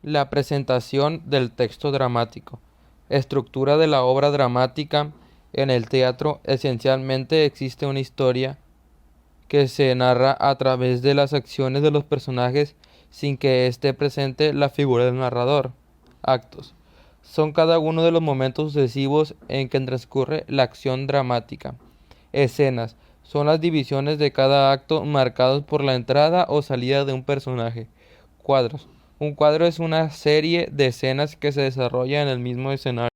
La presentación del texto dramático. Estructura de la obra dramática. En el teatro, esencialmente existe una historia que se narra a través de las acciones de los personajes sin que esté presente la figura del narrador. Actos. Son cada uno de los momentos sucesivos en que transcurre la acción dramática. Escenas. Son las divisiones de cada acto marcados por la entrada o salida de un personaje. Cuadros. Un cuadro es una serie de escenas que se desarrolla en el mismo escenario.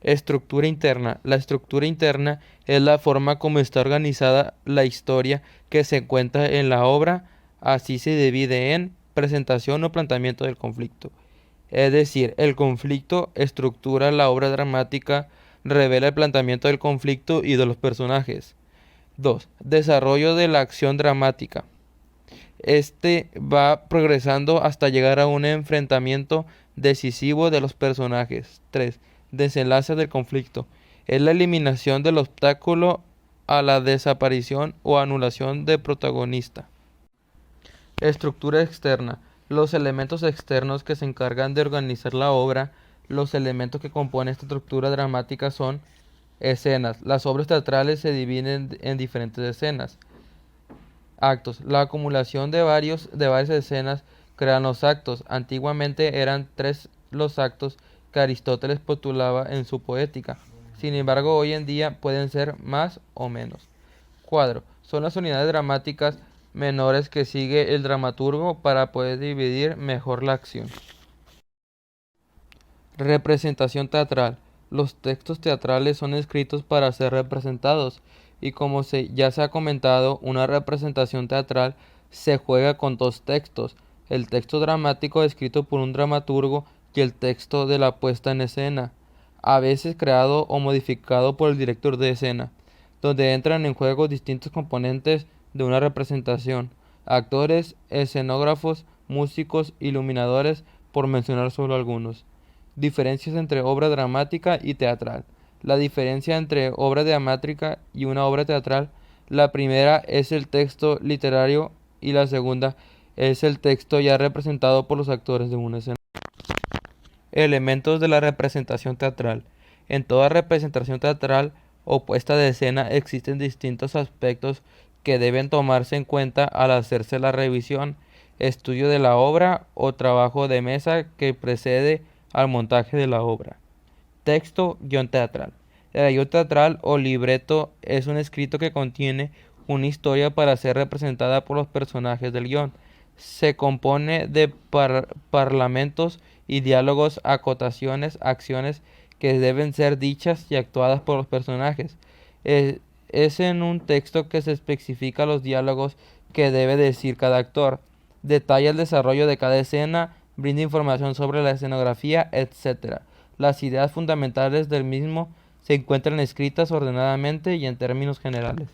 Estructura interna. La estructura interna es la forma como está organizada la historia que se encuentra en la obra, así se divide en presentación o planteamiento del conflicto. Es decir, el conflicto estructura la obra dramática, revela el planteamiento del conflicto y de los personajes. 2. Desarrollo de la acción dramática. Este va progresando hasta llegar a un enfrentamiento decisivo de los personajes. 3. Desenlace del conflicto. Es la eliminación del obstáculo a la desaparición o anulación del protagonista. Estructura externa. Los elementos externos que se encargan de organizar la obra. Los elementos que componen esta estructura dramática son escenas. Las obras teatrales se dividen en diferentes escenas. Actos. La acumulación de varias escenas crean los actos. Antiguamente eran tres los actos que Aristóteles postulaba en su Poética. Sin embargo, hoy en día pueden ser más o menos. Cuadro. Son las unidades dramáticas menores que sigue el dramaturgo para poder dividir mejor la acción. Representación teatral. Los textos teatrales son escritos para ser representados y como ya se ha comentado, una representación teatral se juega con dos textos, el texto dramático escrito por un dramaturgo y el texto de la puesta en escena, a veces creado o modificado por el director de escena, donde entran en juego distintos componentes de una representación, actores, escenógrafos, músicos, iluminadores, por mencionar solo algunos. Diferencias entre obra dramática y teatral. La diferencia entre obra dramática y una obra teatral, la primera es el texto literario y la segunda es el texto ya representado por los actores de una escena. Elementos de la representación teatral. En toda representación teatral o puesta de escena existen distintos aspectos que deben tomarse en cuenta al hacerse la revisión, estudio de la obra o trabajo de mesa que precede al montaje de la obra. Texto, guión teatral. El guión teatral o libreto es un escrito que contiene una historia para ser representada por los personajes del guión. Se compone de parlamentos y diálogos, acotaciones, acciones que deben ser dichas y actuadas por los personajes. Es en un texto que se especifica los diálogos que debe decir cada actor, detalla el desarrollo de cada escena, brinda información sobre la escenografía, etc. Las ideas fundamentales del mismo se encuentran escritas ordenadamente y en términos generales.